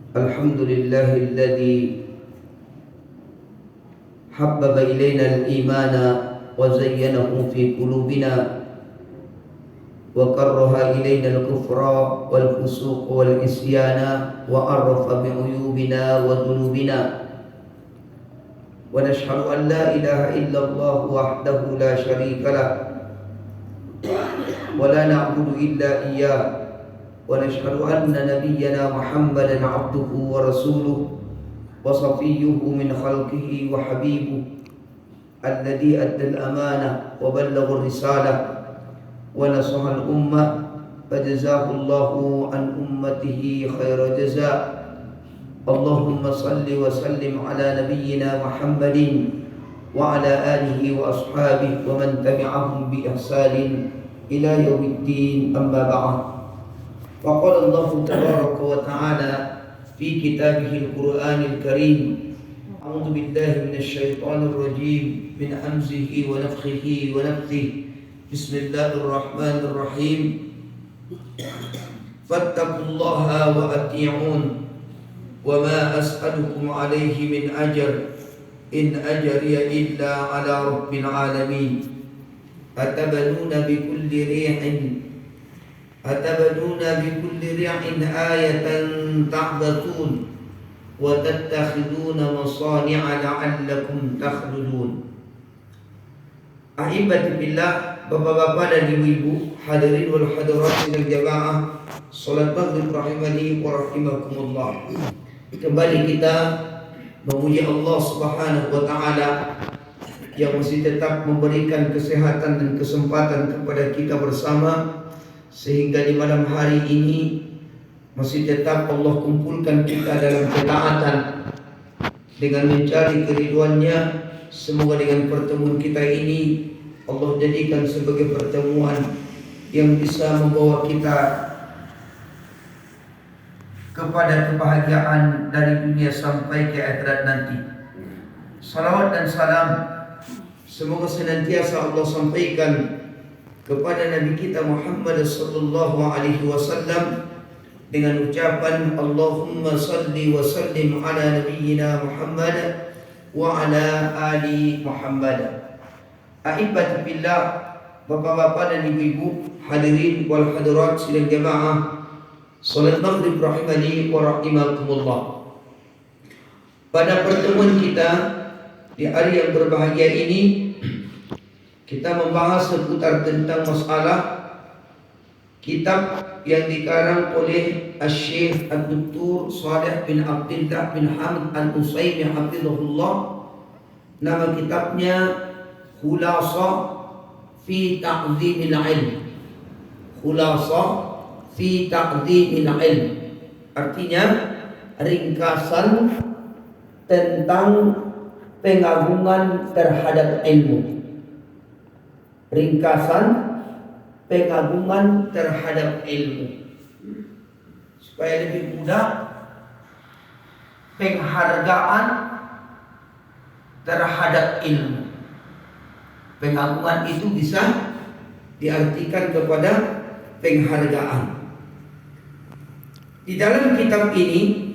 الحمد لله الذي حبب إلينا الإيمان وزينه في قلوبنا وكره إلينا الكفر والفسوق والعصيان وعرف بعيوبنا وذنوبنا ونشهد أن لا إله إلا الله وحده لا شريك له ولا نعبد إلا إياه ونشهد أن نبينا محمدا عبده ورسوله وصفيه من خلقه وحبيبه الذي أدى الأمانة وبلغ الرسالة ونصح الأمة فجزاه الله عن أمته خير جزاء اللهم صل وسلم على نبينا محمد وعلى آله وأصحابه ومن تبعهم بإحسان إلى يوم الدين أما بعد وقال الله تبارك وتعالى في كتابه القرآن الكريم أعوذ بالله من الشيطان الرجيم من همزه ونفخه ونفثه بسم الله الرحمن الرحيم فاتقوا الله وأطيعون وما أسألكم عليه من أجر إن أجري إلا على رب العالمين أتبنون بكل ريح آية تعبثون وتتخذون مصانع لعلكم تخلدون. Ahibati billah, bapak-bapak dan ibu-ibu, hadirin wal hadirat sidang jamaah salat maghrib rahimani wa rahimakumullah. Kembali kita memuji Allah Subhanahu wa taala yang masih tetap memberikan kesehatan dan kesempatan kepada kita bersama, sehingga di malam hari ini masih tetap Allah kumpulkan kita dalam ketaatan dengan mencari keriduannya. Semoga dengan pertemuan kita ini Allah jadikan sebagai pertemuan yang bisa membawa kita kepada kebahagiaan dari dunia sampai ke akhirat nanti. Salawat dan salam semoga senantiasa Allah sampaikan kepada Nabi kita Muhammad sallallahu alaihi wasallam dengan ucapan Allahumma salli wa sallim ala nabiyyina Muhammad wa ala ali Muhammad. Ahibati billah, bapak-bapak dan ibu-ibu, hadirin wal hadirat sidang jamaah salat maghrib rahimani wa rahimakumullah. Pada pertemuan kita di hari yang berbahagia ini, kita membahas seputar tentang masalah kitab yang dikarang oleh Syekh Dr. Shalih bin Abdullah bin Hamid Al-Utsaimin hafizahullah. Nama kitabnya Khulasah fi Ta'dhimil Ilm. Khulasah fi Ta'dhimil Ilm, artinya ringkasan tentang pengagungan terhadap ilmu. Ringkasan pengagungan terhadap ilmu, supaya lebih mudah penghargaan terhadap ilmu. Pengagungan itu bisa diartikan kepada penghargaan. Di dalam kitab ini,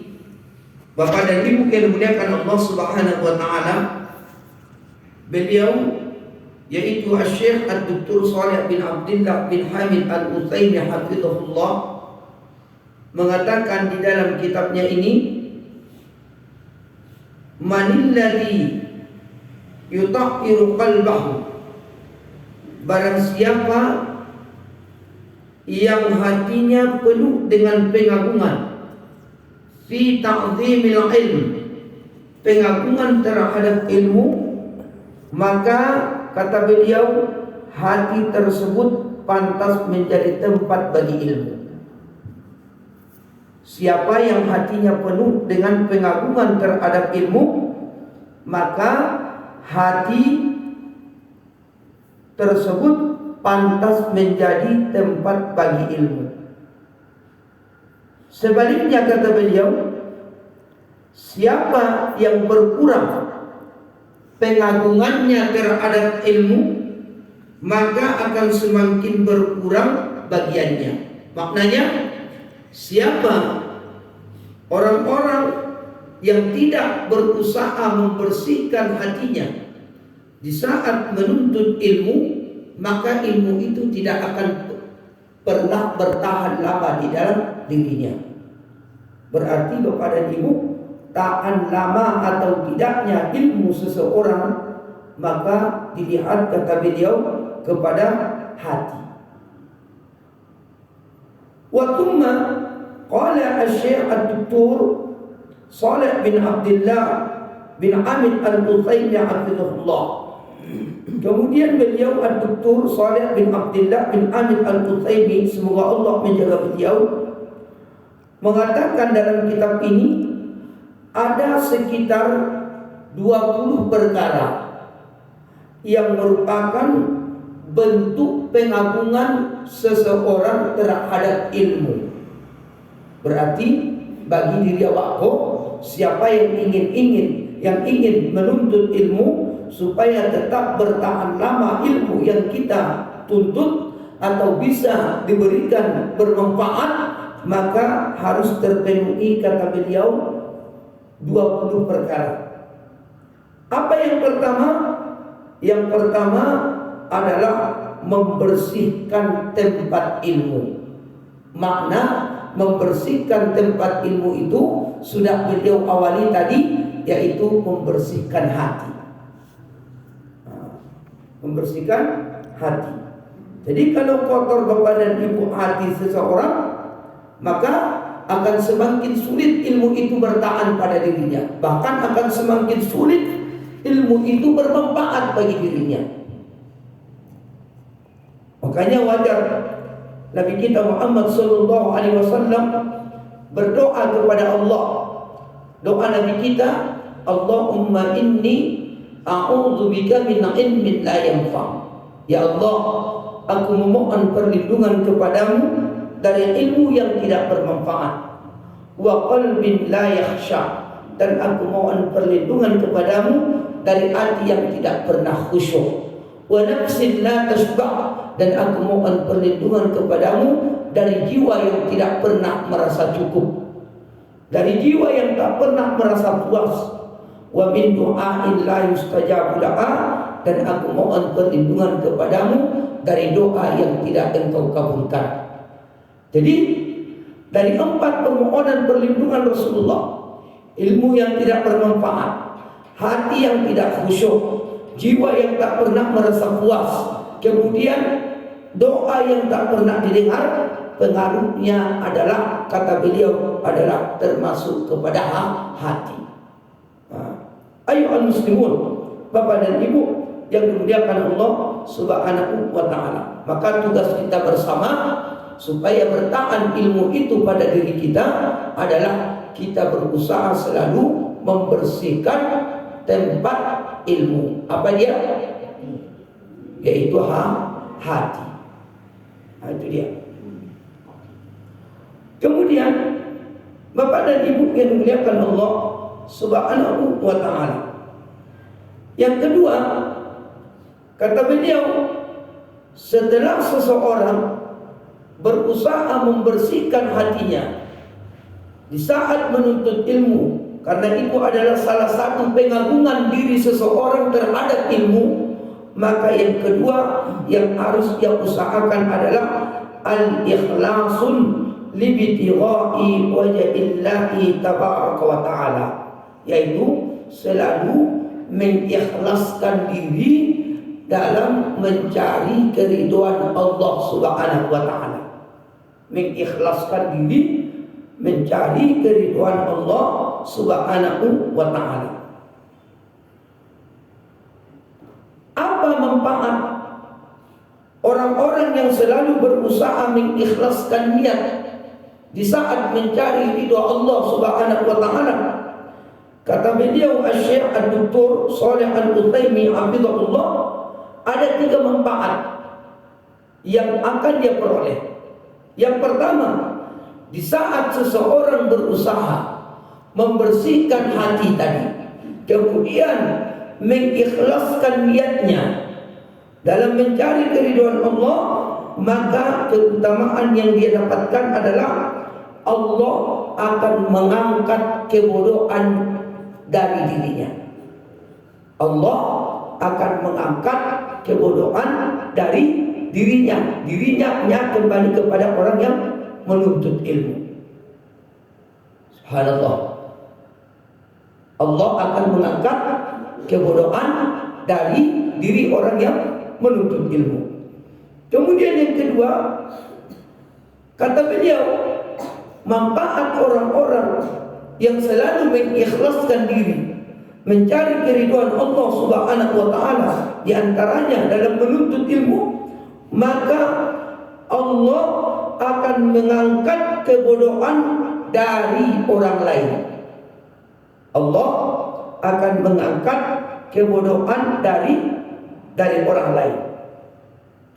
Bapak dan Ibu yang dimuliakan Allah Subhanahu wa taala, beliau yaitu Syekh Dr. Shalih bin Abdullah bin Hamid Al-Utsaimin hafizahullah mengatakan di dalam kitabnya ini, manilladzi yutahhiru qalbahu, barang siapa yang hatinya penuh dengan pengagungan, fi ta'dhimil ilm, pengagungan terhadap ilmu, maka kata beliau, hati tersebut pantas menjadi tempat bagi ilmu. Siapa yang hatinya penuh dengan pengagungan terhadap ilmu, maka hati tersebut pantas menjadi tempat bagi ilmu. Sebaliknya kata beliau, siapa yang berkurang pengagungannya terhadap ilmu, maka akan semakin berkurang bagiannya. Maknanya, siapa Orang-orang yang tidak berusaha membersihkan hatinya di saat menuntut ilmu, maka ilmu itu tidak akan pernah bertahan lama di dalam dirinya. Berarti Bapak dan Ibu, tahan lama atau tidaknya ilmu seseorang, maka dilihat, kata beliau, kepada hati. Wa thumma qala asy-syekh ad-doktor Shalih bin Abdullah bin Hamid al-Utsaimin hafizahullah. Kemudian beliau ad-doktor Shalih bin Abdullah bin Hamid al-Utsaimin, semoga Allah menjaga beliau, mengatakan dalam kitab ini ada sekitar 20 perkara yang merupakan bentuk pengagungan seseorang terhadap ilmu. Berarti bagi diri awakku, siapa yang ingin menuntut ilmu supaya tetap bertahan lama ilmu yang kita tuntut atau bisa diberikan bermanfaat, maka harus terpenuhi, kata beliau, 20 perkara. Apa yang pertama? Yang pertama adalah membersihkan tempat ilmu. Makna membersihkan tempat ilmu itu sudah beliau awali tadi, yaitu membersihkan hati. Membersihkan hati. Jadi kalau kotor Bapak dan Ibu hati seseorang, maka akan semakin sulit ilmu itu bertahan pada dirinya. Bahkan akan semakin sulit ilmu itu bermanfaat bagi dirinya. Makanya wajar Nabi kita Muhammad sallallahu alaihi wasallam berdoa kepada Allah. Doa Nabi kita, Allahumma inni a'udzubika min ilmin la yanfa'. Ya Allah, aku memohon perlindungan kepadamu dari ilmu yang tidak bermanfaat. Wa qalbin la yakhsha, dan aku mohon perlindungan kepadamu dari hati yang tidak pernah khusyuk. Wa nafsin la tashba', dan aku mohon perlindungan kepadamu dari jiwa yang tidak pernah merasa cukup, dari jiwa yang tak pernah merasa puas. Wa min du'ain la yustajabu laha, dan aku mohon perlindungan kepadamu dari doa yang tidak engkau kabulkan. Jadi dari 4 permohonan perlindungan Rasulullah, ilmu yang tidak bermanfaat, hati yang tidak khusyuk, jiwa yang tak pernah merasa puas, kemudian doa yang tak pernah didengar, pengaruhnya adalah, kata beliau, adalah termasuk kepada hati. Ayyuhal muslimun, Bapak dan Ibu yang dimuliakan Allah Subhanahu wa taala, maka tugas kita bersama supaya bertahan ilmu itu pada diri kita adalah kita berusaha selalu membersihkan tempat ilmu. Apa dia? Yaitu hati. Nah, itu dia. Kemudian Bapak dan Ibu yang dimuliakan Allah Subhanahu wa taala, yang kedua, kata beliau, setelah seseorang berusaha membersihkan hatinya di saat menuntut ilmu, karena itu adalah salah satu pengagungan diri seseorang terhadap ilmu, maka yang kedua yang harus dia usahakan adalah al-ikhlasun libtigha'i wajhillahi tabaraka wa ta'ala, yaitu selalu mengikhlaskan diri dalam mencari keridhaan Allah Subhanahu wa taala. Mengikhlaskan diri mencari keridhaan Allah Subhanahu wa taala. Apa manfaat orang-orang yang selalu berusaha mengikhlaskan niat di saat mencari ridha Allah Subhanahu wa taala? Kata beliau Asy-Syaikh ad-Doktor Shalih al-Utsaimin hafizahullah, ada 3 manfaat yang akan dia peroleh. Yang pertama, di saat seseorang berusaha membersihkan hati tadi, kemudian mengikhlaskan niatnya dalam mencari keridhaan Allah, maka keutamaan yang dia dapatkan adalah Allah akan mengangkat kebodohan dari dirinya. Allah akan mengangkat kebodohan dari dirinya. Dirinya kembali kepada orang yang menuntut ilmu. Subhanallah. Allah akan mengangkat kebodohan dari diri orang yang menuntut ilmu. Kemudian yang kedua, kata beliau, manfaat orang-orang yang selalu mengikhlaskan diri mencari keridhaan Allah Subhanahu wa taala, di antaranya dalam menuntut ilmu, maka Allah akan mengangkat kebodohan dari orang lain. Allah akan mengangkat kebodohan dari orang lain.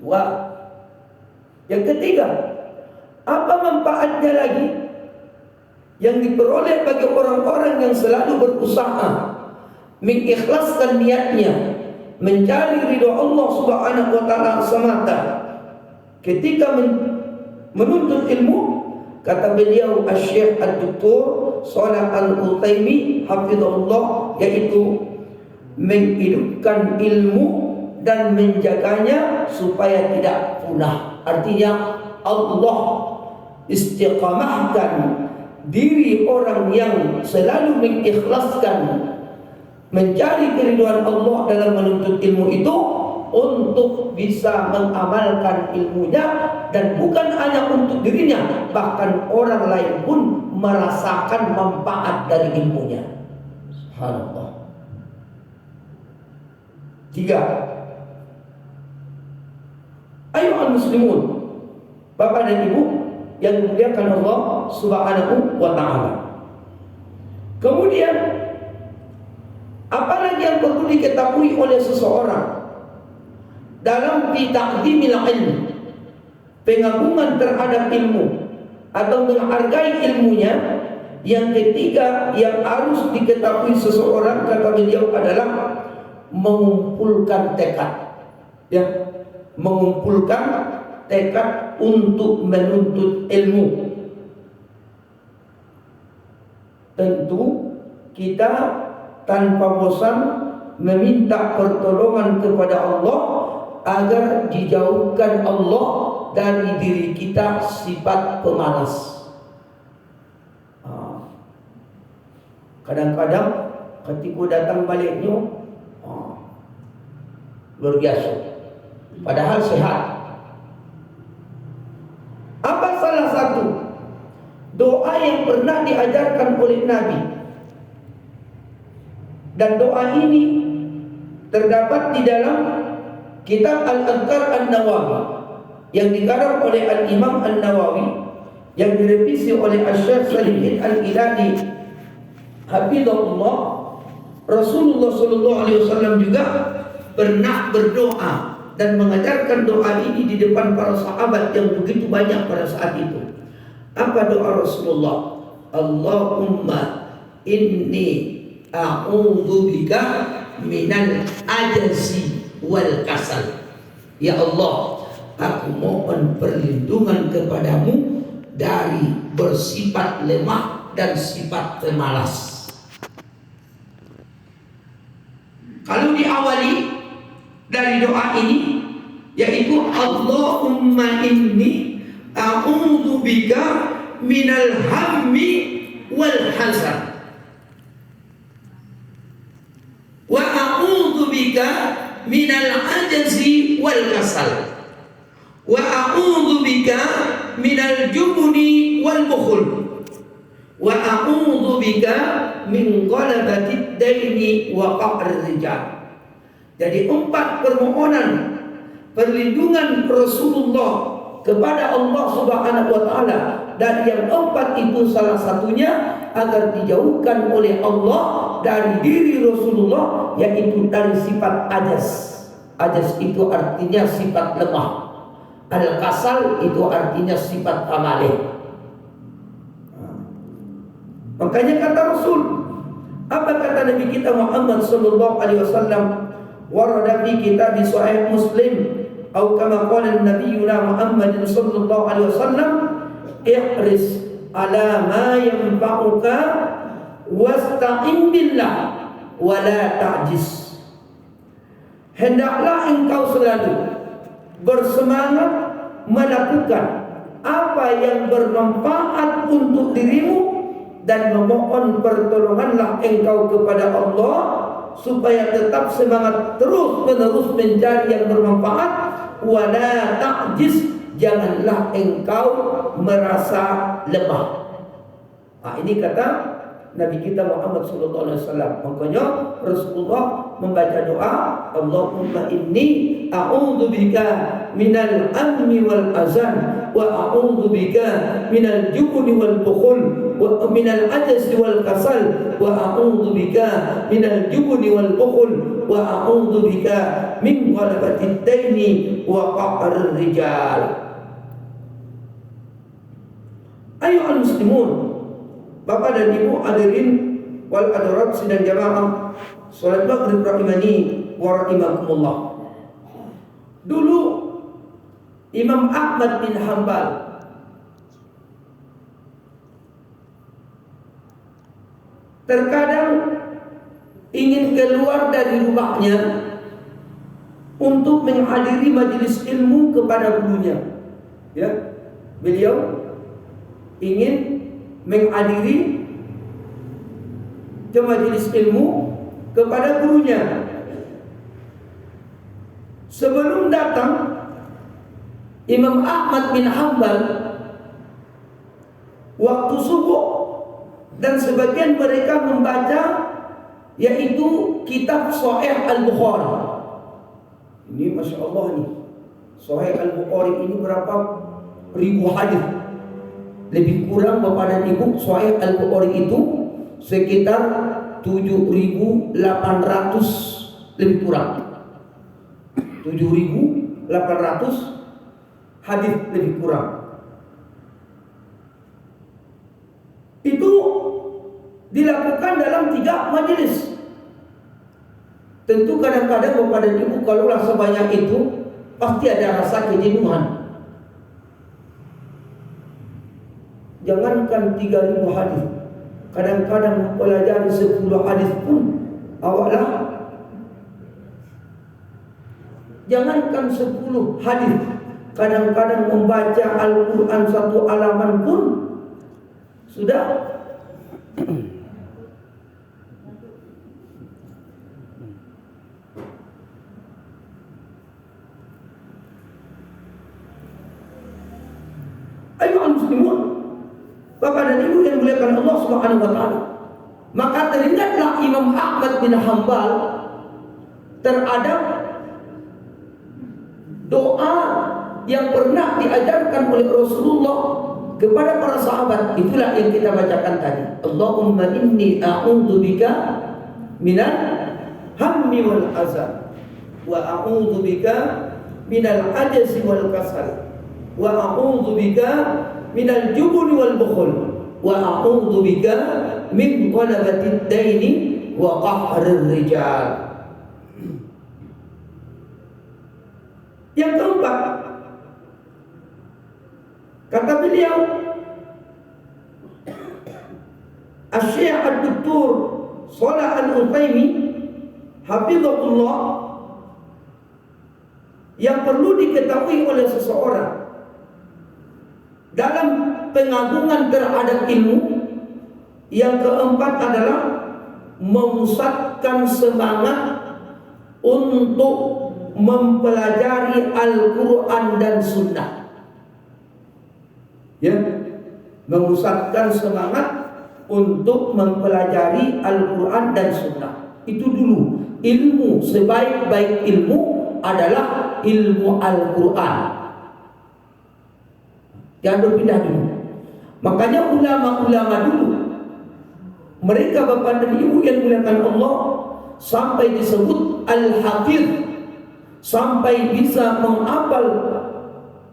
Dua. Yang ketiga, apa manfaatnya lagi yang diperoleh bagi orang-orang yang selalu berusaha mengikhlaskan niatnya mencari ridha Allah Subhanahu wa taala semata ketika menuntut ilmu? Kata beliau Asy-Syaikh Ad-Doktor Shalih Al-Utsaimin hafizahullah, yaitu menghidupkan ilmu dan menjaganya supaya tidak punah. Artinya Allah istiqamahkan diri orang yang selalu mengikhlaskan mencari keridhaan Allah dalam menuntut ilmu itu untuk bisa mengamalkan ilmunya, dan bukan hanya untuk dirinya, bahkan orang lain pun merasakan manfaat dari ilmunya. Subhanallah. Tiga. Ayuhal muslimun, Bapak dan Ibu yang dimuliakan Allah Subhanahu wa taala. Kemudian apalagi yang perlu diketahui oleh seseorang dalam ta'zimil ilm, pengagungan terhadap ilmu atau menghargai ilmunya? Yang ketiga yang harus diketahui seseorang, kata beliau, adalah mengumpulkan tekad. Ya, mengumpulkan tekad untuk menuntut ilmu. Tentu kita tanpa bosan meminta pertolongan kepada Allah agar dijauhkan Allah dari diri kita sifat pemalas. Kadang-kadang ketika datang baliknya luar biasa, padahal sehat. Apa salah satu doa yang pernah diajarkan oleh Nabi? Dan doa ini terdapat di dalam kitab Al-Adhkar An-Nawawi yang dikarang oleh Al-Imam An-Nawawi, yang direvisi oleh Asy-Syaikh Salihin Al-Ilani hafizahullah. Rasulullah sallallahu alaihi wasallam juga pernah berdoa dan mengajarkan doa ini di depan para sahabat yang begitu banyak pada saat itu. Apa doa Rasulullah? Allahumma inni a'udzubika minal ajzi wal kasal. Ya Allah, aku mohon perlindungan kepadamu dari bersifat lemah dan sifat pemalas. Kalau diawali dari doa ini, yaitu Allahumma inni a'udzubika minal hammi wal hazan wa a'udzubika minal ajzi wal kasal wa a'udzubika minal jubni wal bukhl wa a'udzubika min ghalabatid daini wa qahrir rijal. Jadi 4 permohonan perlindungan Rasulullah kepada Allah Subhanahu wa taala, dan yang 4 itu salah satunya agar dijauhkan oleh Allah dari diri Rasulullah, yaitu dari sifat ajas. Ajas itu artinya sifat lemah. Al-kasal itu artinya sifat pamalih. Makanya kata Rasul, apa kata Nabi kita Muhammad sallallahu alaihi wasallam? Warada fi kitab sahih Muslim atau kama qala Nabi Muhammad sallallahu alaihi wasallam, ihris ala ma yanfa'uka wasta'in billah wa la ta'jiz. Hendaklah engkau selalu bersemangat melakukan apa yang bermanfaat untuk dirimu dan memohon pertolonganlah engkau kepada Allah supaya tetap semangat terus menerus mencari yang bermanfaat. Wa la ta'jiz, janganlah engkau merasa lemah. Ini kata Nabi kita Muhammad sallallahu alaihi wasallam. Makanya Rasulullah membaca doa, Allahumma inni a'udzubika minal ammi wal azan wa a'udzubika minal jubni wal bukhul wa minal ajzi wal kasal wa a'udzubika minal jubni wal bukhul wa a'udzubika min ghalabatid daini wa qahrir rijal. Ayyuhal muslimun, Bapak dan Ibu hadirin wal hadirat sidang jamaah salat maghrib rahimani wa rahimakumullah. Dulu Imam Ahmad bin Hanbal terkadang ingin keluar dari rumahnya untuk menghadiri majelis ilmu kepada gurunya. Ya, beliau ingin menghadiri ke majelis ilmu kepada gurunya. Sebelum datang, Imam Ahmad bin Hanbal waktu subuh, dan sebagian mereka membaca yaitu kitab Sahih Al-Bukhari. Ini Masya Allah nih, Sahih Al-Bukhari ini berapa ribu hadis. Lebih kurang Bapak dan Ibu, Sahih Al-Bukhari itu sekitar 7.800 lebih kurang 7.800 hadis lebih kurang. Itu dilakukan dalam 3 majelis. Tentu kadang-kadang Bapak dan Ibu kalaulah sebanyak itu pasti ada rasa kejenuhan. Jangankan 3.000 hadis, kadang-kadang mempelajari 10 hadis pun awaklah. Jangankan 10 hadis, kadang-kadang membaca Al-Quran 1 halaman pun sudah. Ayo muslimun, Bapak dan Ibu yang dimuliakan Allah Subhanahu wa taala. Maka teringatlah Imam Ahmad bin Hanbal terhadap doa yang pernah diajarkan oleh Rasulullah kepada para sahabat. Itulah yang kita bacakan tadi. Allahumma inni a'udzubika minal hammi wal hazan wa a'udzubika minal ajzi wal kasal wa a'udzubika minal jubni wal bukhul wa a'udzubika min ghalabatid daini wa qahrir rijal. Yang keempat, kata beliau Asy-Syaikh Ad-Doktor Shalih Al-Utsaimin hafizahullah, yang perlu diketahui oleh seseorang dalam pengagungan terhadap ilmu, yang keempat adalah memusatkan semangat untuk mempelajari Al-Quran dan Sunnah. Ya, memusatkan semangat untuk mempelajari Al-Quran dan Sunnah. Itu dulu. Ilmu, sebaik-baik ilmu adalah ilmu Al-Quran. Jangan berpindah dulu. Makanya ulama-ulama dulu, mereka Bapak dan Ibu yang dimuliakan Allah, sampai disebut Al-Hafiz, sampai bisa menghafal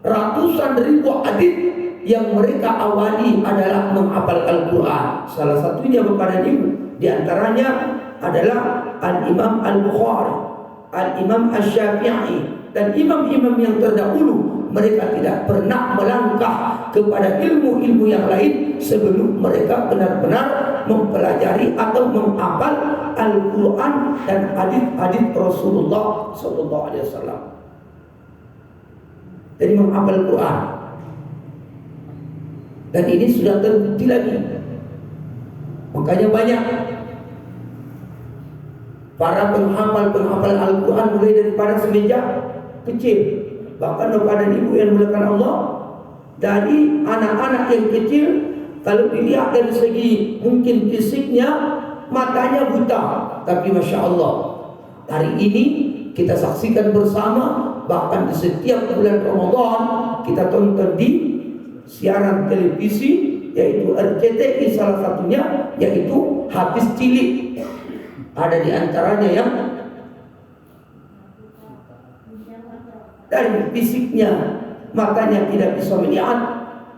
ratusan ribu hadis yang mereka awali adalah menghafal Al-Quran. Salah satunya Bapak dan Ibu, di antaranya adalah Al-Imam Al-Bukhari, Al-Imam Asy-Syafi'i, dan imam-imam yang terdahulu mereka tidak pernah melangkah kepada ilmu-ilmu yang lain sebelum mereka benar-benar mempelajari atau menghafal Al-Quran dan hadis-hadis Rasulullah Sallallahu Alaihi Wasallam. Jadi menghafal Quran, dan ini sudah terbukti lagi. Makanya banyak para penghafal Al-Quran mulai daripada semenjak kecil. Bahkan kepada ibu yang dimuliakan Allah, dari anak-anak yang kecil, kalau dilihat dari segi mungkin fisiknya, matanya buta, tapi Masya Allah, hari ini kita saksikan bersama. Bahkan di setiap bulan Ramadan kita tonton di siaran televisi, yaitu RCTI salah satunya, yaitu Hafiz cilik. Ada di antaranya yang dari fisiknya matanya tidak bisa melihat,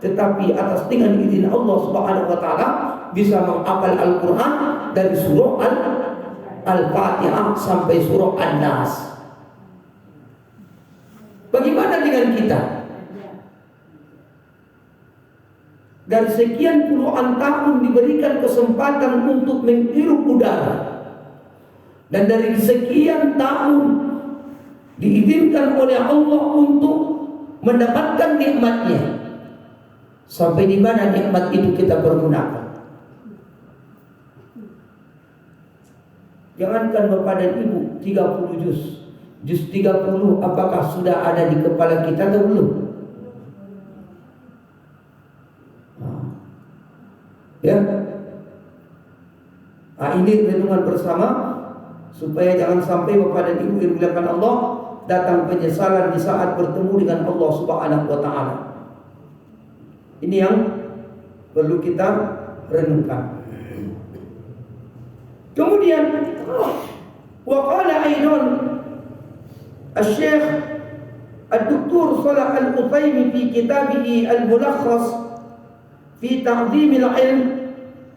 tetapi atas dengan izin Allah Subhanahu wa taala bisa menghafal Al-Quran dari surah Al-Fatihah sampai surah An-Nas. Bagaimana dengan kita? Dari sekian puluhan tahun diberikan kesempatan untuk menghirup udara, dan dari sekian tahun diizinkan oleh Allah untuk mendapatkan nikmatnya. Sampai di mana nikmat itu kita pergunakan? Jangankan Bapak dan Ibu, 30 juz 30 apakah sudah ada di kepala kita atau belum? Ya. Nah, ini renungan bersama supaya jangan sampai Bapak dan Ibu yang dimuliakan Allah datang penyesalan di saat bertemu dengan Allah Subhanahu wa taala. Ini yang perlu kita renungkan. Kemudian wa qala aidan Al-Syekh Al-Doktor Shalih Al-Utsaimin fi kitabih Al-Mulakhas fi Ta'zim Al-Ilm,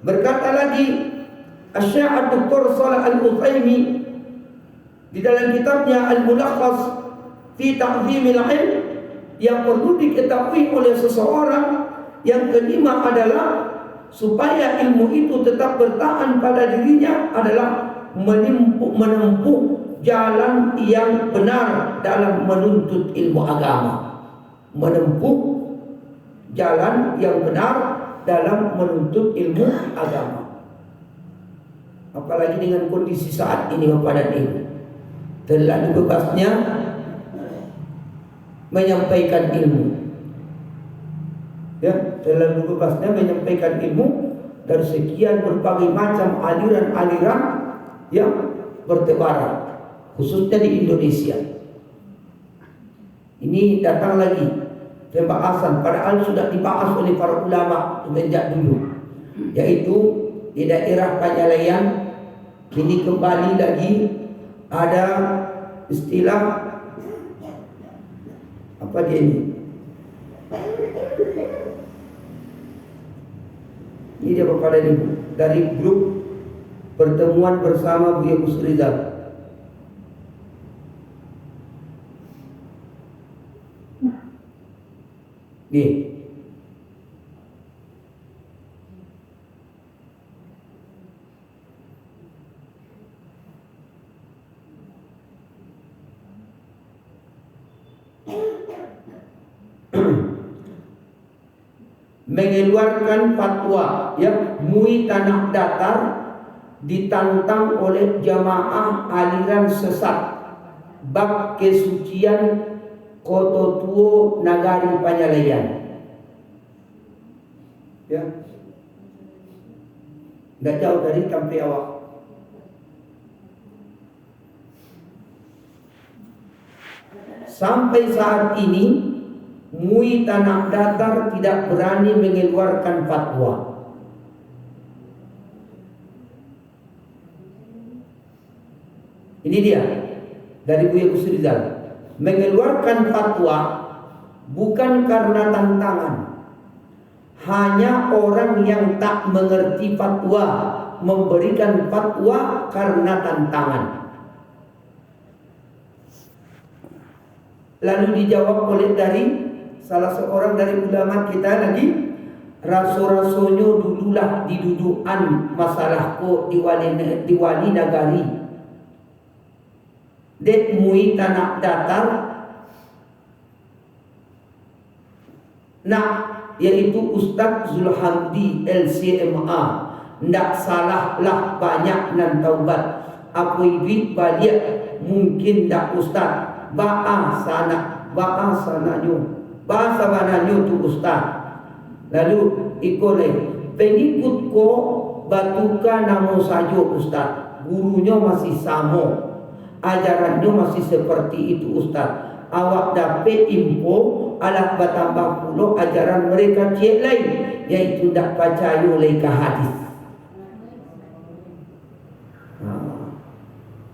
berkata lagi Al-Syekh Al-Doktor Shalih Al-Utsaimin di dalam kitabnya Al-Mulakhas fi Ta'zim Al-Ilm, yang perlu diketahui oleh seseorang yang kelima adalah supaya ilmu itu tetap bertahan pada dirinya adalah menempuh jalan yang benar dalam menuntut ilmu agama. Menempuh jalan yang benar dalam menuntut ilmu agama. Apalagi dengan kondisi saat ini Bapak dan Ibu, terlalu bebasnya menyampaikan ilmu. Ya, terlalu bebasnya menyampaikan ilmu dari sekian berbagai macam aliran-aliran yang bertebaran, khususnya di Indonesia. Ini datang lagi pembahasan, padahal sudah dibahas oleh para ulama sejak dulu, yaitu di daerah Panjalayan. Kini kembali lagi ada istilah apa dia ini? Ini dia Bapak dan Ibu, dari grup pertemuan bersama Buya Gus Rizal. Nih, mengeluarkan fatwa yang MUI Tanah Datar ditantang oleh jamaah aliran sesat bab kesucian Koto Tuo Nagari Panjalayan. Ya, tidak jauh dari Kampi Awak. Sampai saat ini MUI Tanah Datar tidak berani mengeluarkan fatwa. Ini dia dari Buya Gus Rizal, mengeluarkan fatwa bukan karena tantangan. Hanya orang yang tak mengerti fatwa memberikan fatwa karena tantangan. Lalu dijawab oleh dari salah seorang dari ulama kita lagi raso-rasonyo dululah didudukan masalah ko di wali nagari. Dek mui tanah datar nak yaitu Ustaz Zulhamdi LCMA. Ndak salah lah banyak nan taubat. Apa duit balik mungkin ndak Ustaz. Bahasa mananyo tu Ustaz. Lalu ikole pengikut ko batuka namo sajo Ustaz. Gurunya masih samo, ajarannya masih seperti itu Ustaz. Awak dapat info alah bertambah pula ajaran mereka cik lain, yaitu tak percaya oleh ke hadis.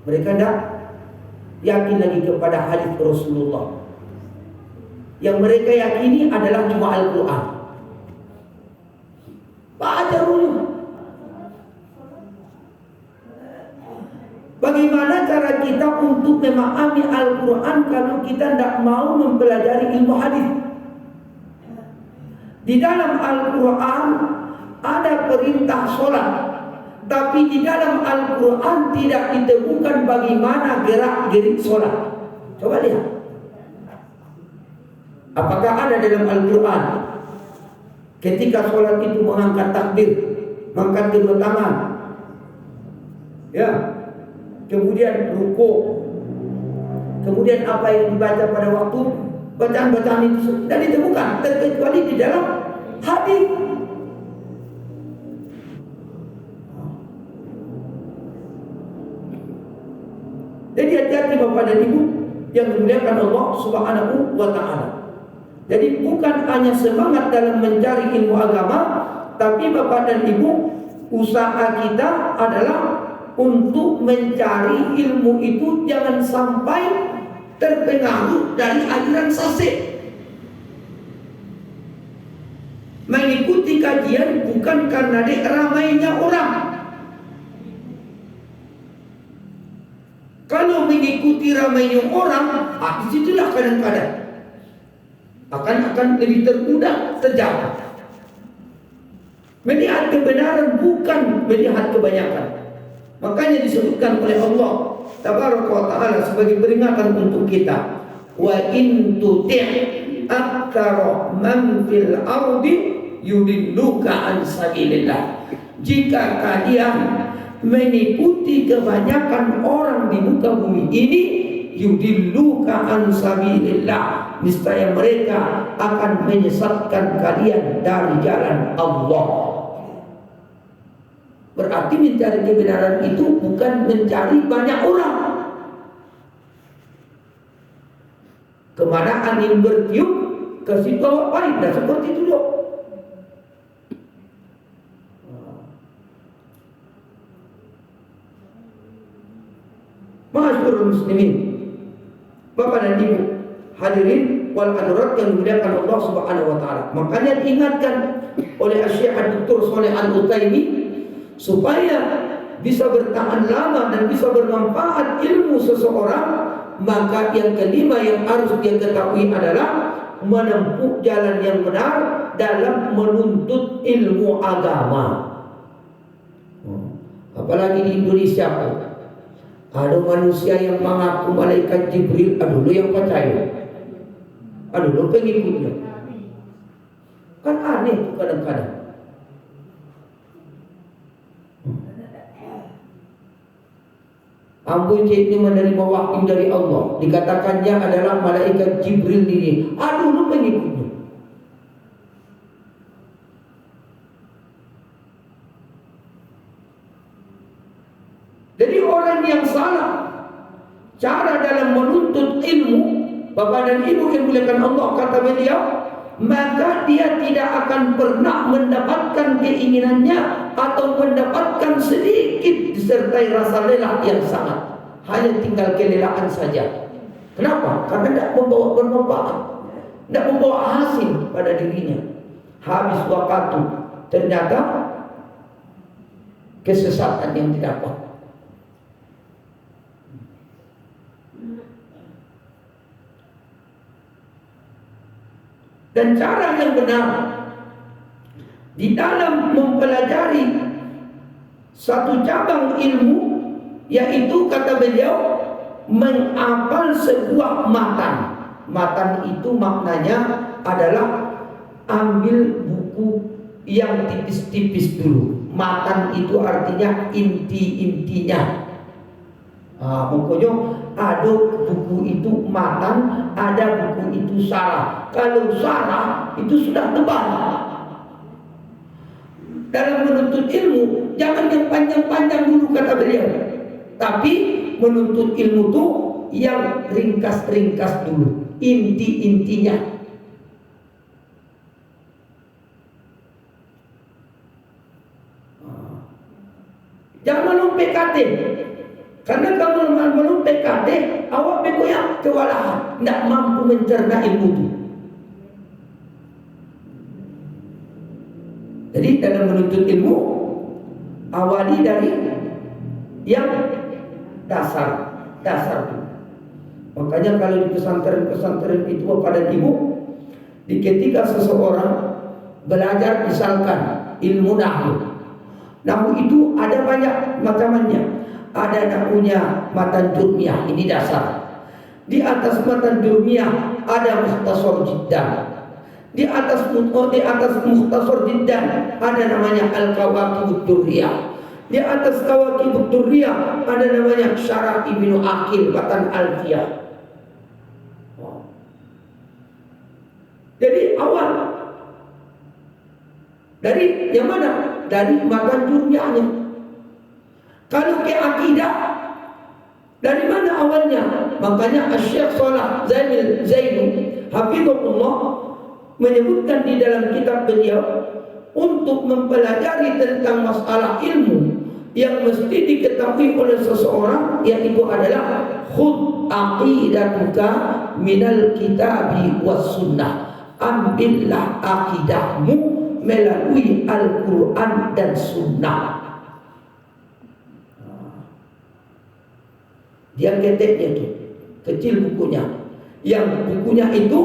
Mereka tak yakin lagi kepada hadis Rasulullah. Yang mereka yakini adalah cuma Al-Quran. Baca dulu. Bagaimana cara kita untuk memahami Al-Quran kalau kita tidak mau mempelajari ilmu hadis? Di dalam Al-Quran ada perintah sholat, tapi di dalam Al-Quran tidak ditemukan bagaimana gerak-gerik sholat. Coba lihat. Apakah ada dalam Al-Quran ketika sholat itu mengangkat takbir, mengangkat kedua tangan, ya, kemudian rukuk, kemudian apa yang dibaca pada waktu bacaan-bacaan itu tidak ditemukan terkecuali di dalam hadis. Jadi hati-hati Bapak dan Ibu yang dimuliakan Allah Subhanahu wa Ta'ala. Jadi bukan hanya semangat dalam mencari ilmu agama, tapi Bapak dan Ibu, usaha kita adalah untuk mencari ilmu itu jangan sampai terpengaruh dari aliran sesat. Mengikuti kajian bukan karena ramainya orang. Kalau mengikuti ramainya orang, disitulah kadang-kadang akan lebih termudah terjawab. Melihat kebenaran bukan melihat kebanyakan. Makanya disebutkan oleh Allah Tabaraka wa Ta'ala sebagai peringatan untuk kita. Wa in tuti' aktsara man fil ardi yudilluka an sabilillah. Jika kalian mengikuti kebanyakan orang di muka bumi ini, yudilluka an sabilillah, niscaya mereka akan menyesatkan kalian dari jalan Allah. Berarti mencari kebenaran itu bukan mencari banyak orang. Kemana angin bertiup, ke situ baik. Dan seperti itu dong. Masyurul muslimin, Bapak dan Ibu hadirin wal hadirat yang dimuliakan Allah Subhanahu wa Ta'ala. Makanya diingatkan oleh Syekh Dr. Shalih Al-Utsaimin supaya bisa bertahan lama dan bisa bermanfaat ilmu seseorang, maka yang kelima yang harus dia ketahui adalah menempuh jalan yang benar dalam menuntut ilmu agama. Apalagi di Indonesia ada manusia yang mengaku malaikat Jibril, aduh lu yang percaya, aduh lu pengikutnya. Kan aneh itu kadang-kadang. Ampun ini menerima wahyu dari Allah, dikatakannya adalah malaikat Jibril ini. Aduh lu pengikutnya. Jadi orang yang salah cara dalam menuntut ilmu, Bapak dan Ibu yang dimuliakan Allah, kata beliau, maka dia tidak akan pernah mendapatkan keinginannya atau mendapatkan sedikit disertai rasa lelah yang sangat. Hanya tinggal kelelahan saja. Kenapa? Karena tidak membawa bermanfaat, tidak membawa hasil pada dirinya. Habis waktu, ternyata kesesatan yang didapat. Dan cara yang benar di dalam mempelajari satu cabang ilmu, yaitu kata beliau menghafal sebuah matan. Matan itu maknanya adalah ambil buku yang tipis-tipis dulu. Matan itu artinya inti-intinya. Pokoknya ada buku itu matan, ada buku itu sarah. Kalau sarah itu sudah tebal. Dalam menuntut ilmu jangan yang panjang-panjang dulu kata beliau, tapi menuntut ilmu itu yang ringkas-ringkas dulu, inti-intinya. Jangan melum PKT. Karena kalau belum PKT, awak begoyak kewalahan, tidak mampu mencerna ilmu itu. Jadi dalam menuntut ilmu, awali dari yang dasar itu. Makanya kalau di pesantren itu pada ibu, di ketika seseorang belajar misalkan ilmu nahwu itu ada banyak macamnya. Ada nahwunya matan jurmiyah, ini dasar. Di atas matan jurmiyah ada mukhtasar jiddan. Di atas mukhtasar jiddan ada namanya al-kawakibud durriyah. Di atas kawakibud durriyah ada namanya syarah Ibnu Aqil matan alfiyah. Jadi awal dari yang mana? Dari matan jurmiyahnya. Kalau ke akidah, dari mana awalnya? Makanya Syekh Shalih Zainu hafizahullah menyebutkan di dalam kitab beliau, untuk mempelajari tentang masalah ilmu yang mesti diketahui oleh seseorang, yaitu adalah khud aqidatuka minal kitabi was sunnah. Ambillah akidahmu melalui Al-Quran dan Sunnah. Dia keteknya tuh, kecil bukunya. Yang bukunya itu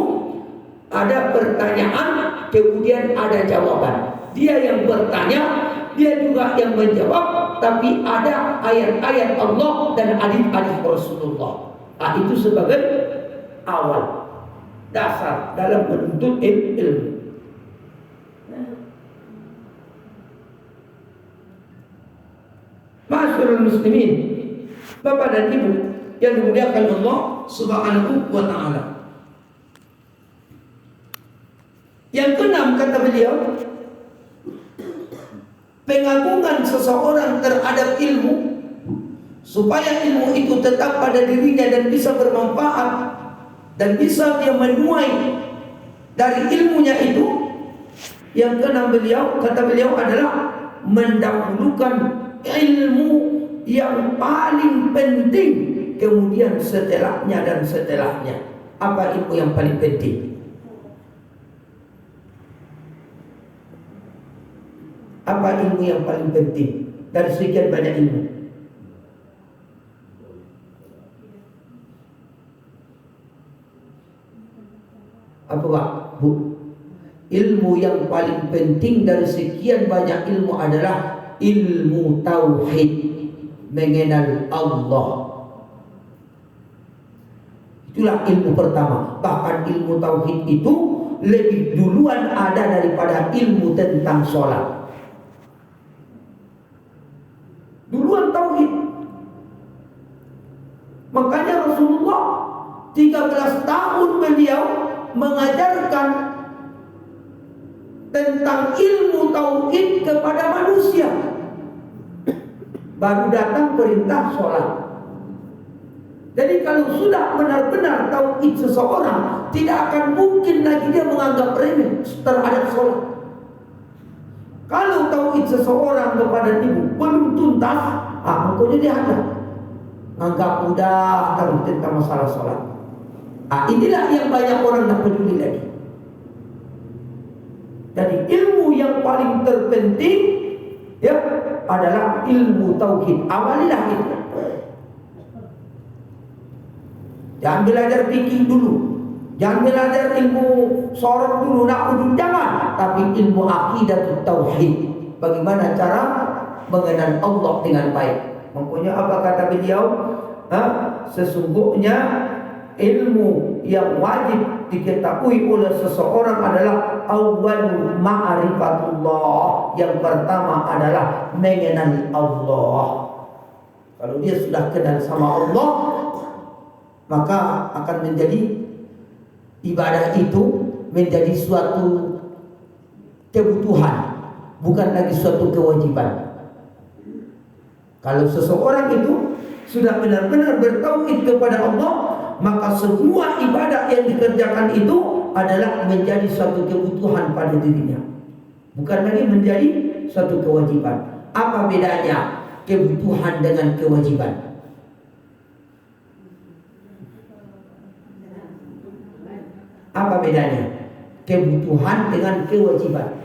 ada pertanyaan, kemudian ada jawaban. Dia yang bertanya, dia juga yang menjawab, tapi ada ayat-ayat Allah dan hadis-hadis Rasulullah. Itu sebagai awal dasar dalam menuntut ilmu. Ma'asyiral muslimin, Bapak dan Ibu yang dimuliakan Allah Subhanahu wa taala. Yang keenam kata beliau, pengagungan seseorang terhadap ilmu supaya ilmu itu tetap pada dirinya dan bisa bermanfaat dan bisa dia menuai dari ilmunya itu. Yang keenam kata beliau adalah mendahulukan ilmu yang paling penting, kemudian setelahnya dan setelahnya. Apa ilmu yang paling penting? Apa ilmu yang paling penting dari sekian banyak ilmu? Apa Pak? Bu? Ilmu yang paling penting dari sekian banyak ilmu adalah ilmu tauhid, mengenal Allah. Itulah ilmu pertama. Bahkan ilmu tauhid itu lebih duluan ada daripada ilmu tentang sholat. Duluan tauhid. Makanya Rasulullah 13 tahun beliau mengajarkan tentang ilmu tauhid kepada manusia. Baru datang perintah sholat. Jadi kalau sudah benar-benar tauhid seseorang, tidak akan mungkin lagi dia menganggap remeh terhadap sholat. Kalau tauhid seseorang kepada ibu belum tuntas, pokoknya dia ada anggap mudah tentang masalah sholat. Inilah yang banyak orang tak peduli lagi. Jadi ilmu yang paling terpenting ya adalah ilmu tauhid. Awalilah itu. Jangan belajar fikih dulu. Jangan belajar ilmu sorot dulu nak udut jangan, tapi ilmu akidah tauhid. Bagaimana cara mengenal Allah dengan baik. Makanya apa kata beliau? Sesungguhnya ilmu yang wajib diketahui oleh seseorang adalah awal ma'rifatullah. Yang pertama adalah mengenal Allah. Kalau dia sudah kenal sama Allah, maka akan menjadi ibadah itu menjadi suatu kebutuhan, bukan lagi suatu kewajiban. Kalau seseorang itu sudah benar-benar bertauhid kepada Allah, maka semua ibadah yang dikerjakan itu adalah menjadi suatu kebutuhan pada dirinya, bukan lagi menjadi suatu kewajiban. Apa bedanya kebutuhan dengan kewajiban? Apa bedanya kebutuhan dengan kewajiban?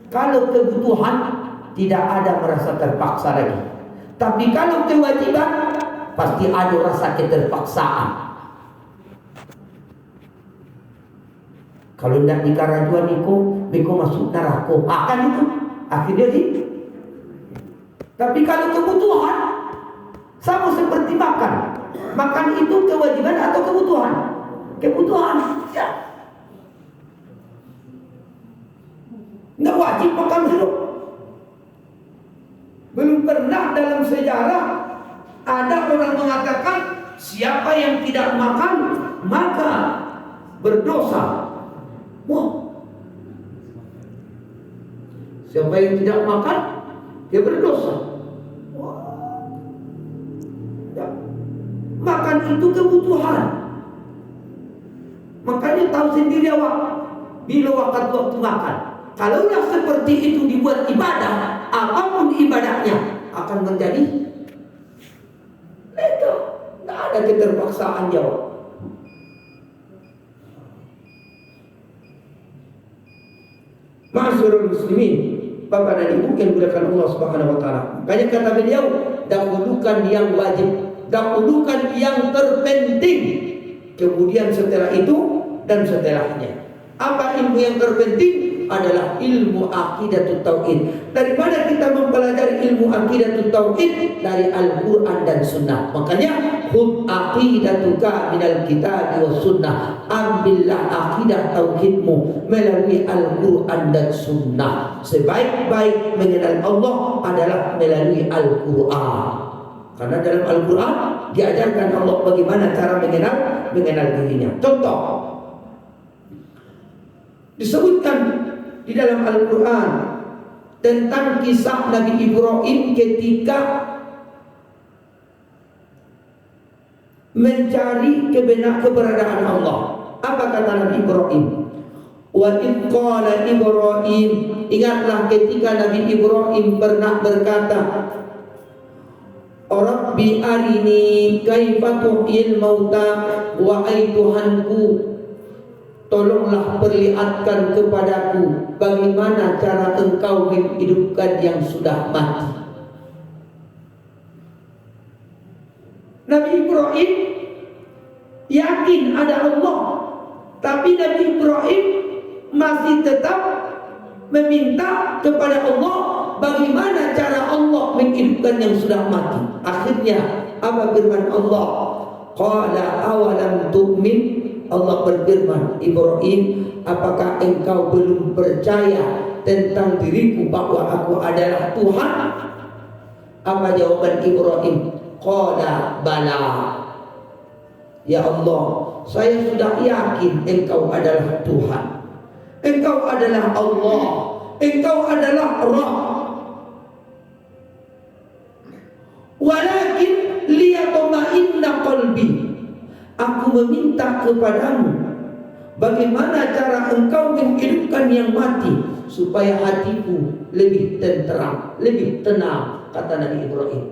Kalau kebutuhan tidak ada merasa terpaksa lagi, tapi kalau kewajiban pasti ada rasa keterpaksaan. Kalau tidak dikarajuan Niko masuk neraka, akan itu akhirnya sih. Tapi kalau kebutuhan sama seperti makan. Makan itu kewajiban atau kebutuhan? Kebutuhan. Ya. Nggak wajib makan hidup. Belum pernah dalam sejarah ada orang mengatakan siapa yang tidak makan maka berdosa. Wah. Siapa yang tidak makan dia berdosa. Makan itu kebutuhan. Makanya tahu sendiri awak bila waktu makan. Kalaulah seperti itu dibuat ibadah, apapun ibadahnya akan menjadi legal. Tidak ada keterpaksaan jawab. Ma'asyiral muslimin, Bapak dan Ibu yang dimuliakan Allah Subhanahu wa taala. Makanya kata beliau, dahulukan yang wajib, dahulukan yang terpenting, kemudian setelah itu dan setelahnya. Apa ilmu yang terpenting? Adalah ilmu aqidatut tauhid. Dari mana kita mempelajari ilmu aqidatut tauhid? Dari Al-Quran dan Sunnah. Makanya khudh aqidatuka minal kitab was sunnah. Ambillah akidah tauhidmu melalui Al-Quran dan Sunnah. Sebaik-baik mengenal Allah adalah melalui Al-Quran. Karena dalam Al-Quran diajarkan Allah bagaimana cara mengenal dirinya. Contoh, disebutkan di dalam Al-Quran tentang kisah Nabi Ibrahim ketika mencari keberadaan Allah. Apa kata Nabi Ibrahim? Wa idh qala Ibrahim, ingatlah ketika Nabi Ibrahim pernah berkata, Rabbi arini kaifa tuhyil mauta, wahai Tuhanku, tolonglah perlihatkan kepadaku bagaimana cara engkau menghidupkan yang sudah mati. Nabi Ibrahim yakin ada Allah, tapi Nabi Ibrahim masih tetap meminta kepada Allah bagaimana cara Allah menghidupkan yang sudah mati. Akhirnya apa firman Allah? Qala awalam tu'min. Allah berfirman, Ibrahim, apakah engkau belum percaya tentang diriku bahwa aku adalah Tuhan? Apa jawaban Ibrahim? Qala bala. Ya Allah, saya sudah yakin engkau adalah Tuhan. Engkau adalah Allah. Engkau adalah Rabb. Walakin liyatma'inna qalbi. Aku meminta kepadamu bagaimana cara engkau menghidupkan yang mati supaya hatiku lebih tenteram, lebih tenang, kata Nabi Ibrahim.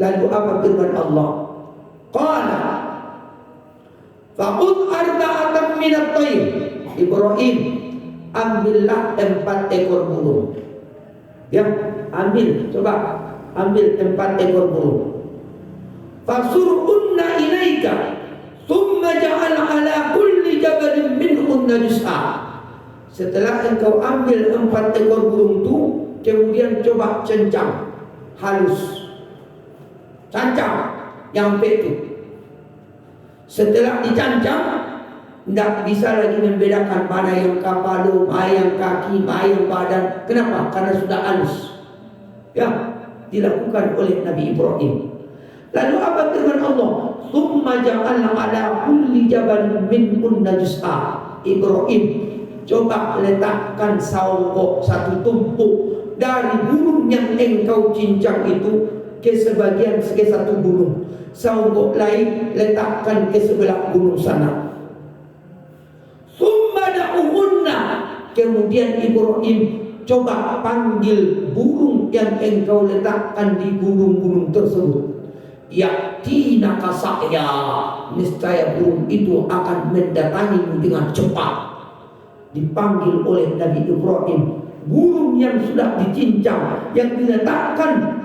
Lalu apa firman Allah? Qala faqud arba'atan minat tayr. Ibrahim, ambillah 4 ekor burung. Ya, coba ambil 4 ekor burung. Fasurunna ilaika, Thumma ja'al ala kulli jabalin minhun najus'a. Setelah engkau ambil 4 ekor burung itu, kemudian coba cencang, halus, cancang yang itu. Setelah dicancang, tidak bisa lagi membedakan mana yang kepala, mana yang kaki, mana yang badan. Kenapa? Karena sudah halus. Ya, dilakukan oleh Nabi Ibrahim. Lalu apa firman Allah? Tsumma ja'alna ala kulli jabalin minhun najus'a. Ibrahim, coba letakkan saungkok satu tumpuk dari burung yang engkau cincang itu ke sebagian ke satu gunung. Saungkok lain letakkan ke sebelah gunung sana. Tsumma da'uhunna. Kemudian Ibrahim coba panggil burung yang engkau letakkan di gunung-gunung tersebut. Yaktina kasaya, niscaya burung itu akan mendatangimu dengan cepat. Dipanggil oleh Nabi Ibrahim, burung yang sudah dicincang, yang diletakkan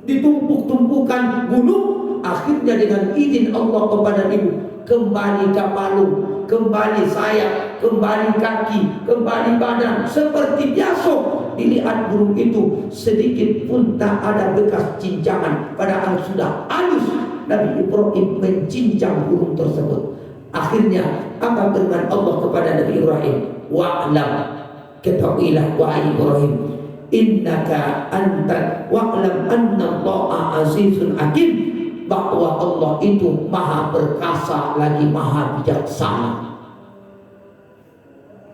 ditumpuk-tumpukan gunung, akhirnya dengan izin Allah kepada ibu kembali kepala, kembali sayap, kembali kaki, kembali badan seperti biasa. Dilihat burung itu sedikit pun tak ada bekas cincangan, padahal sudah halus. Nabi Ibrahim mencincang burung tersebut. Akhirnya apa firman Allah kepada Nabi Ibrahim? Wa'lam, ketahuilah wahai Ibrahim, innaka anta wa'lam anna Allah azizun hakim, bahwa Allah itu maha perkasa lagi maha bijaksana.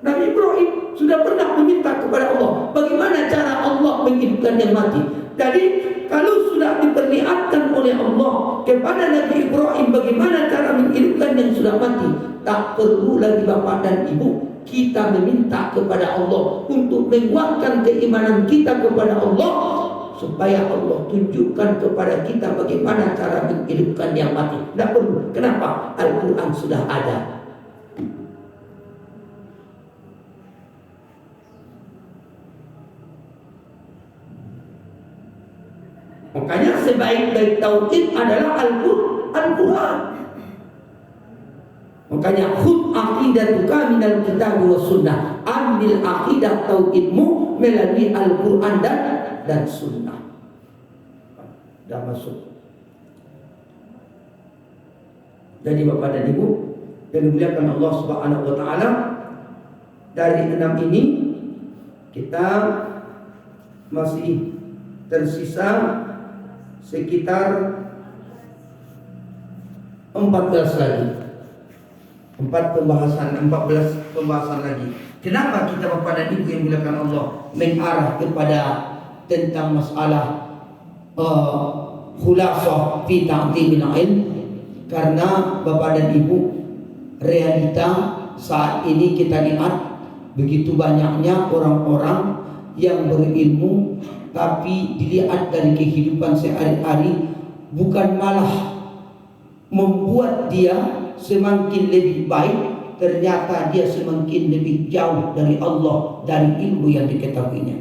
Nabi Ibrahim sudah pernah meminta kepada Allah bagaimana cara Allah menghidupkan yang mati. Jadi kalau sudah diperlihatkan oleh Allah kepada Nabi Ibrahim bagaimana cara menghidupkan yang sudah mati, tak perlu lagi bapak dan ibu kita meminta kepada Allah untuk menguatkan keimanan kita kepada Allah, supaya Allah tunjukkan kepada kita bagaimana cara menghidupkan yang mati. Tidak perlu. Kenapa? Al-Quran sudah ada. Makanya sebaik-baik tauhid adalah Al-Quran. Makanya khud aqidatuka minal kitab wa sunnah. Ambil aqidah tauhidmu melalui Al-Quran dan sunnah. Dah masuk. Jadi Bapak dan Ibu yang dimuliakan Allah Subhanahu wa taala, dari 6 ini kita masih tersisa sekitar 14 lagi. 14 pembahasan lagi. Kenapa kita Bapak dan Ibu yang dimuliakan Allah mengarah kepada tentang masalah khulasah fi ta'dhimil ilm? Karena Bapak dan Ibu, realita saat ini kita lihat begitu banyaknya orang-orang yang berilmu, tapi dilihat dari kehidupan sehari-hari bukan malah membuat dia semakin lebih baik, ternyata dia semakin lebih jauh dari Allah, dari ilmu yang diketahuinya.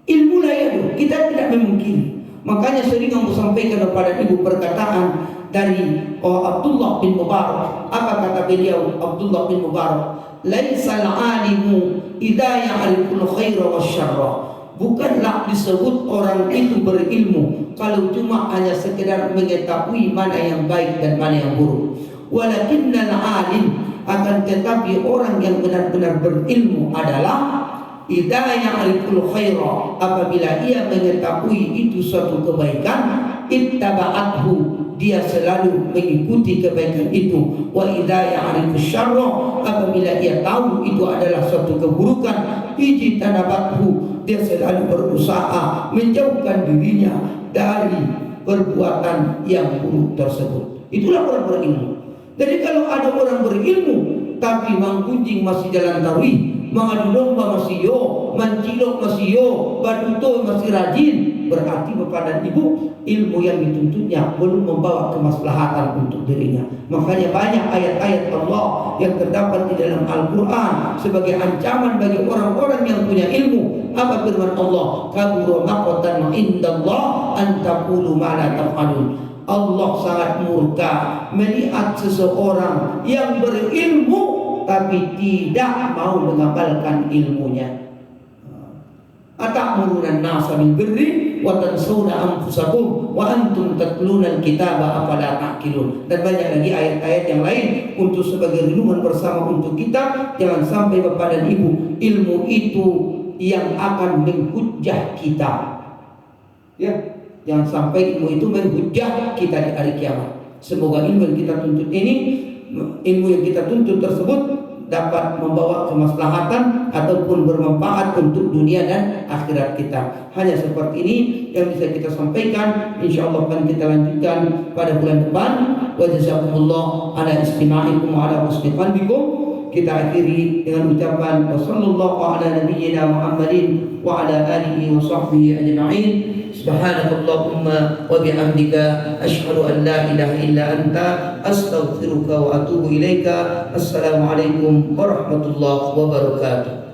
Ilmu layak kita tidak memungkiri. Makanya sering aku sampaikan kepada ibu perkataan dari Abdullah bin Mubarak. Apa kata beliau Abdullah bin Mubarak? Laisal alimu idza ya'riful khaira wasyarra. Bukanlah disebut orang itu berilmu kalau cuma hanya sekedar mengetahui mana yang baik dan mana yang buruk. Walakinnal alim, akan tetapi orang yang benar-benar berilmu adalah idza ya'riful khaira, apabila ia mengetahui itu suatu kebaikan, ittaba'athu, dia selalu mengikuti kebaikan itu. Wa idza ya'rifus syarra, apabila ia tahu itu adalah suatu keburukan, ijtanabathu, dia selalu berusaha menjauhkan dirinya dari perbuatan yang buruk tersebut. Itulah orang berilmu. Jadi kalau ada orang berilmu tapi mangkunjing masih jalan tarwih, mengadu domba masih yo, mancilok masih yo, baduto masih rajin, berarti Bapak dan Ibu, ilmu yang dituntutnya belum membawa kemaslahatan untuk dirinya. Makanya banyak ayat-ayat Allah yang terdapat di dalam Al-Quran sebagai ancaman bagi orang-orang yang punya ilmu. Apa firman Allah? Kabura maqtan indallah an taqulu ma la taf'alun. Allah sangat murka melihat seseorang yang berilmu tapi tidak mau mengamalkan ilmunya. Atamuruna an-nasa bil birri wa tansawna anfusakum wa antum tatluna al-kitaba afala ta'qilun. Dan banyak lagi ayat-ayat yang lain untuk sebagai renungan bersama untuk kita. Jangan sampai Bapak dan Ibu, ilmu itu yang akan menghujjah kita. Ya, jangan sampai ilmu itu menghujjah kita di hari kiamat. Semoga ilmu yang kita tuntut ini, ilmu yang kita tuntut tersebut dapat membawa kemaslahatan ataupun bermanfaat untuk dunia dan akhirat kita. Hanya seperti ini yang bisa kita sampaikan. Insyaallah akan kita lanjutkan pada bulan depan. Wa jazakumullah ala istima'ikum wa ala husni qalbikum. Kita akhiri dengan ucapan wassallallahu ala nabiyyina Muhammadin wa ala alihi wa sahbihi ajma'in. Subhanakallahumma wa bihamdika asyhadu an la ilaha illa anta astaghfiruka wa atubu ilaika. Assalamualaikum warahmatullahi wabarakatuh.